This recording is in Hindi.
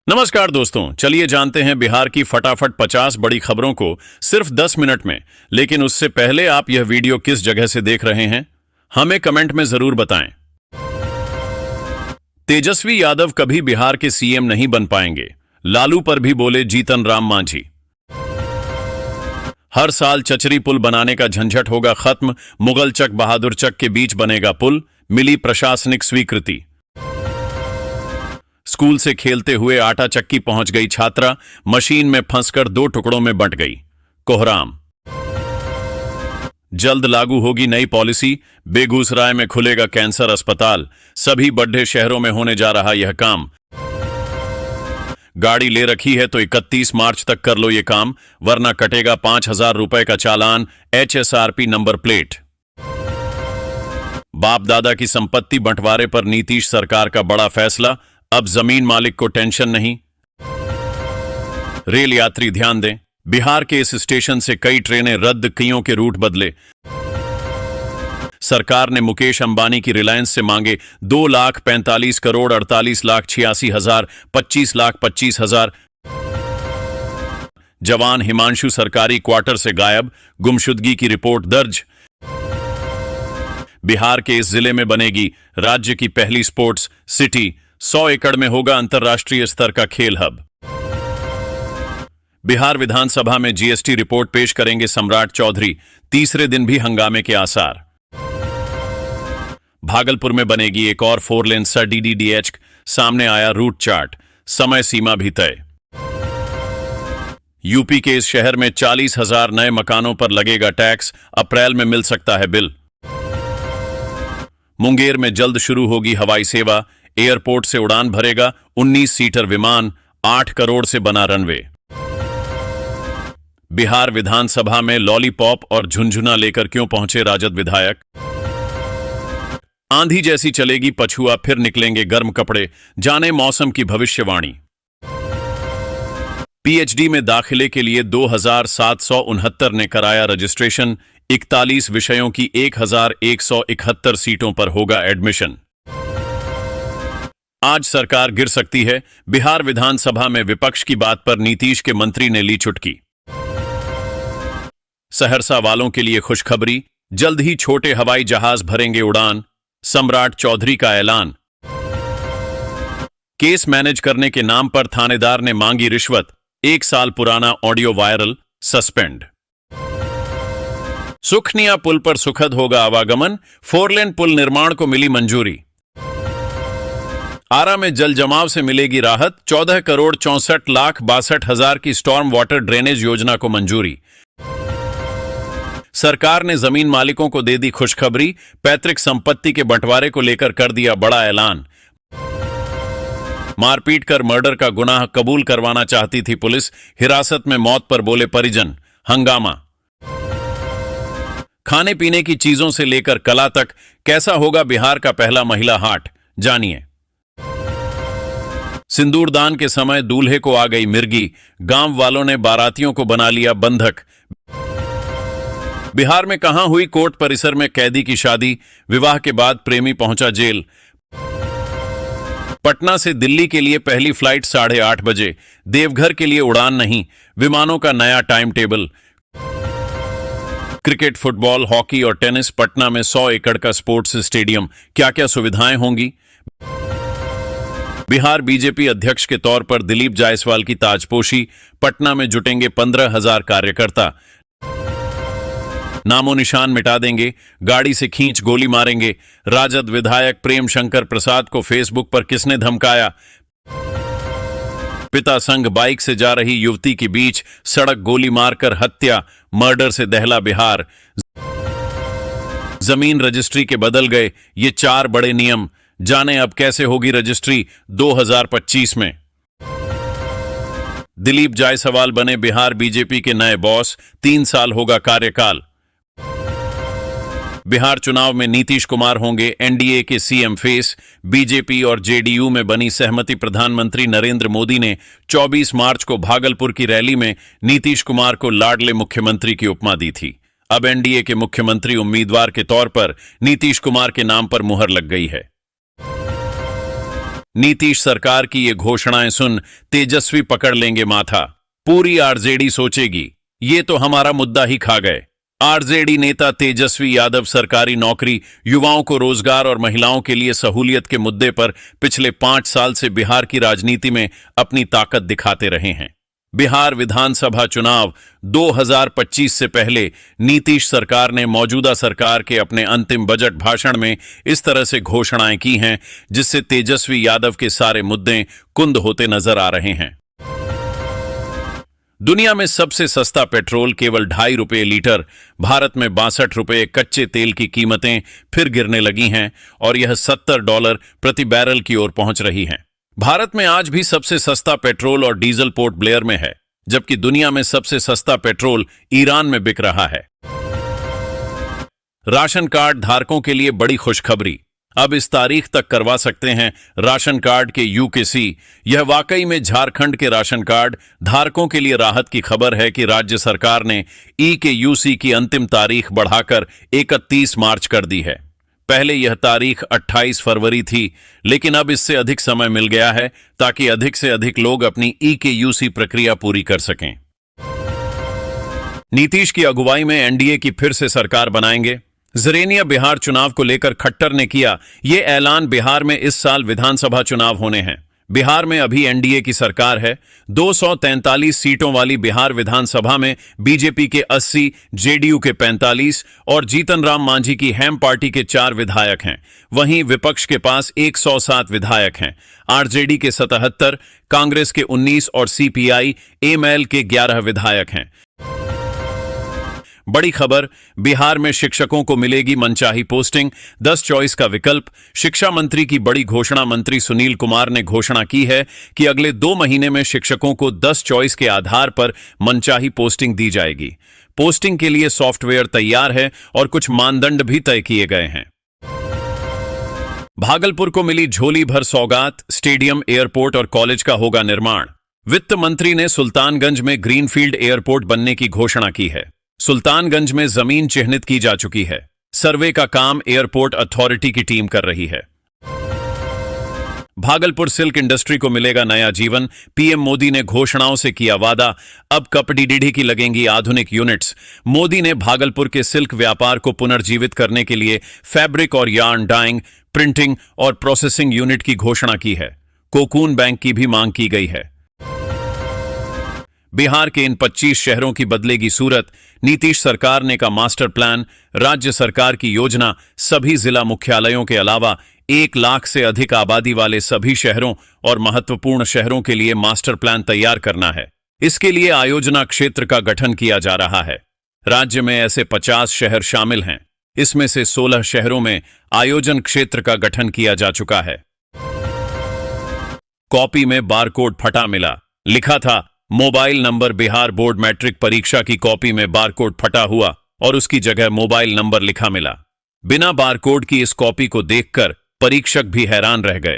नमस्कार दोस्तों, चलिए जानते हैं बिहार की फटाफट 50 बड़ी खबरों को सिर्फ 10 मिनट में। लेकिन उससे पहले आप यह वीडियो किस जगह से देख रहे हैं, हमें कमेंट में जरूर बताएं। तेजस्वी यादव कभी बिहार के सीएम नहीं बन पाएंगे, लालू पर भी बोले जीतन राम मांझी। हर साल चचरी पुल बनाने का झंझट होगा खत्म, मुगलचक बहादुरचक के बीच बनेगा पुल, मिली प्रशासनिक स्वीकृति। स्कूल से खेलते हुए आटा चक्की पहुंच गई छात्रा, मशीन में फंसकर 2 टुकड़ों में बंट गई। कोहराम। जल्द लागू होगी नई पॉलिसी, बेगूसराय में खुलेगा कैंसर अस्पताल, सभी बड़े शहरों में होने जा रहा यह काम। गाड़ी ले रखी है तो 31 मार्च तक कर लो ये काम, वरना कटेगा 5,000 रुपए का चालान, HSRP नंबर प्लेट। बाप दादा की संपत्ति बंटवारे पर नीतीश सरकार का बड़ा फैसला, अब जमीन मालिक को टेंशन नहीं। रेल यात्री ध्यान दें, बिहार के इस स्टेशन से कई ट्रेनें रद्द, कईयों के रूट बदले। सरकार ने मुकेश अंबानी की रिलायंस से मांगे 2,45 करोड़ 48,86,000, 25,25,000। जवान हिमांशु सरकारी क्वार्टर से गायब, गुमशुदगी की रिपोर्ट दर्ज। बिहार के इस जिले में बनेगी राज्य की पहली स्पोर्ट्स सिटी, 100 एकड़ में होगा अंतर्राष्ट्रीय स्तर का खेल हब। बिहार विधानसभा में जीएसटी रिपोर्ट पेश करेंगे सम्राट चौधरी, तीसरे दिन भी हंगामे के आसार। भागलपुर में बनेगी एक और 4 लेन DDDH, सामने आया रूट चार्ट, समय सीमा भी तय। यूपी के इस शहर में 40,000 नए मकानों पर लगेगा टैक्स, अप्रैल में मिल सकता है बिल। मुंगेर में जल्द शुरू होगी हवाई सेवा, एयरपोर्ट से उड़ान भरेगा 19 सीटर विमान, 8 करोड़ से बना रनवे। बिहार विधानसभा में लॉलीपॉप और झुनझुना लेकर क्यों पहुंचे राजद विधायक। आंधी जैसी चलेगी पछुआ, फिर निकलेंगे गर्म कपड़े, जाने मौसम की भविष्यवाणी। पीएचडी में दाखिले के लिए 2,769 ने कराया रजिस्ट्रेशन, 41 विषयों की 1,171 सीटों पर होगा एडमिशन। आज सरकार गिर सकती है, बिहार विधानसभा में विपक्ष की बात पर नीतीश के मंत्री ने ली चुटकी। सहरसा वालों के लिए खुशखबरी, जल्द ही छोटे हवाई जहाज भरेंगे उड़ान, सम्राट चौधरी का ऐलान। केस मैनेज करने के नाम पर थानेदार ने मांगी रिश्वत, 1 साल पुराना ऑडियो वायरल, सस्पेंड। सुखनिया पुल पर सुखद होगा आवागमन, 4 लेन पुल निर्माण को मिली मंजूरी। आरा में जल जमाव से मिलेगी राहत, 14 करोड़ 64,62,000 की स्टॉर्म वाटर ड्रेनेज योजना को मंजूरी। सरकार ने जमीन मालिकों को दे दी खुशखबरी, पैतृक संपत्ति के बंटवारे को लेकर कर दिया बड़ा ऐलान। मारपीट कर मर्डर का गुनाह कबूल करवाना चाहती थी पुलिस, हिरासत में मौत पर बोले परिजन, हंगामा। खाने पीने की चीजों से लेकर कला तक, कैसा होगा बिहार का पहला महिला हाट, जानिए। सिंदूरदान के समय दूल्हे को आ गई मिर्गी, गांव वालों ने बारातियों को बना लिया बंधक। बिहार में कहां हुई कोर्ट परिसर में कैदी की शादी, विवाह के बाद प्रेमी पहुंचा जेल। पटना से दिल्ली के लिए पहली फ्लाइट 8:30 बजे, देवघर के लिए उड़ान नहीं, विमानों का नया time table. Cricket, football, hockey और टेनिस, पटना में 100 एकड़ का स्पोर्ट्स स्टेडियम, क्या क्या सुविधाएं होंगी। बिहार बीजेपी अध्यक्ष के तौर पर दिलीप जायसवाल की ताजपोशी, पटना में जुटेंगे 15,000 कार्यकर्ता। नामो निशान मिटा देंगे, गाड़ी से खींच गोली मारेंगे। राजद विधायक प्रेम शंकर प्रसाद को फेसबुक पर किसने धमकाया। पिता संग बाइक से जा रही युवती के बीच सड़क गोली मारकर हत्या, मर्डर से दहला बिहार। जमीन रजिस्ट्री के बदल गए ये 4 बड़े नियम, जाने अब कैसे होगी रजिस्ट्री 2025 में। दिलीप जायसवाल बने बिहार बीजेपी के नए बॉस, 3 साल होगा कार्यकाल। बिहार चुनाव में नीतीश कुमार होंगे एनडीए के सीएम फेस, बीजेपी और जेडीयू में बनी सहमति। प्रधानमंत्री नरेंद्र मोदी ने 24 मार्च को भागलपुर की रैली में नीतीश कुमार को लाडले मुख्यमंत्री की उपमा दी थी। अब एनडीए के मुख्यमंत्री उम्मीदवार के तौर पर नीतीश कुमार के नाम पर मुहर लग गई है। नीतीश सरकार की ये घोषणाएं सुन तेजस्वी पकड़ लेंगे माथा। पूरी आरजेडी सोचेगी ये तो हमारा मुद्दा ही खा गए। आरजेडी नेता तेजस्वी यादव सरकारी नौकरी, युवाओं को रोजगार और महिलाओं के लिए सहूलियत के मुद्दे पर पिछले 5 साल से बिहार की राजनीति में अपनी ताकत दिखाते रहे हैं। बिहार विधानसभा चुनाव 2025 से पहले नीतीश सरकार ने मौजूदा सरकार के अपने अंतिम बजट भाषण में इस तरह से घोषणाएं की हैं, जिससे तेजस्वी यादव के सारे मुद्दे कुंद होते नजर आ रहे हैं। दुनिया में सबसे सस्ता पेट्रोल केवल 2.5 रुपये लीटर, भारत में 62 रुपये कच्चे तेल की कीमतें फिर गिरने लगी हैं और यह $70 प्रति बैरल की ओर पहुंच रही हैं। भारत में आज भी सबसे सस्ता पेट्रोल और डीजल पोर्ट ब्लेयर में है, जबकि दुनिया में सबसे सस्ता पेट्रोल ईरान में बिक रहा है। राशन कार्ड धारकों के लिए बड़ी खुशखबरी, अब इस तारीख तक करवा सकते हैं राशन कार्ड के यूकेसी। यह वाकई में झारखंड के राशन कार्ड धारकों के लिए राहत की खबर है कि राज्य सरकार ने ईकेयूसी की अंतिम तारीख बढ़ाकर 31 मार्च कर दी है। पहले यह तारीख 28 फरवरी थी, लेकिन अब इससे अधिक समय मिल गया है ताकि अधिक से अधिक लोग अपनी ईकेयूसी प्रक्रिया पूरी कर सकें। नीतीश की अगुवाई में एनडीए की फिर से सरकार बनाएंगे। जरेनिया बिहार चुनाव को लेकर खट्टर ने किया ये ऐलान। बिहार में इस साल विधानसभा चुनाव होने हैं। बिहार में अभी एनडीए की सरकार है। 243 सीटों वाली बिहार विधानसभा में बीजेपी के 80, जेडीयू के 45 और जीतन राम मांझी की हैम पार्टी के 4 विधायक हैं। वहीं विपक्ष के पास 107 विधायक हैं। आरजेडी के 77, कांग्रेस के 19 और सीपीआई एमएल के 11 विधायक हैं। बड़ी खबर, बिहार में शिक्षकों को मिलेगी मनचाही पोस्टिंग, 10 चॉइस का विकल्प। शिक्षा मंत्री की बड़ी घोषणा। मंत्री सुनील कुमार ने घोषणा की है कि अगले 2 महीने में शिक्षकों को 10 चॉइस के आधार पर मनचाही पोस्टिंग दी जाएगी। पोस्टिंग के लिए सॉफ्टवेयर तैयार है और कुछ मानदंड भी तय किए गए हैं। भागलपुर को मिली झोली भर सौगात, स्टेडियम, एयरपोर्ट और कॉलेज का होगा निर्माण। वित्त मंत्री ने सुल्तानगंज में ग्रीनफील्ड एयरपोर्ट बनने की घोषणा की है। सुल्तानगंज में जमीन चिन्हित की जा चुकी है। सर्वे का काम एयरपोर्ट अथॉरिटी की टीम कर रही है। भागलपुर सिल्क इंडस्ट्री को मिलेगा नया जीवन। पीएम मोदी ने घोषणाओं से किया वादा, अब कपड़ीडीडी की लगेंगी आधुनिक यूनिट्स। मोदी ने भागलपुर के सिल्क व्यापार को पुनर्जीवित करने के लिए फैब्रिक और यार्न डाइंग, प्रिंटिंग और प्रोसेसिंग यूनिट की घोषणा की है। कोकून बैंक की भी मांग की गई है। बिहार के इन 25 शहरों की बदलेगी सूरत। नीतीश सरकार ने का मास्टर प्लान। राज्य सरकार की योजना सभी जिला मुख्यालयों के अलावा 1 लाख से अधिक आबादी वाले सभी शहरों और महत्वपूर्ण शहरों के लिए मास्टर प्लान तैयार करना है। इसके लिए आयोजना क्षेत्र का गठन किया जा रहा है। राज्य में ऐसे 50 शहर शामिल हैं। इसमें से 16 शहरों में आयोजन क्षेत्र का गठन किया जा चुका है। कॉपी में बारकोड फटा मिला। लिखा था mobile number. Bihar board matric परीक्षा की कॉपी में बारकोड फटा हुआ और उसकी जगह मोबाइल नंबर लिखा मिला। बिना बारकोड की इस कॉपी को देखकर परीक्षक भी हैरान रह गए।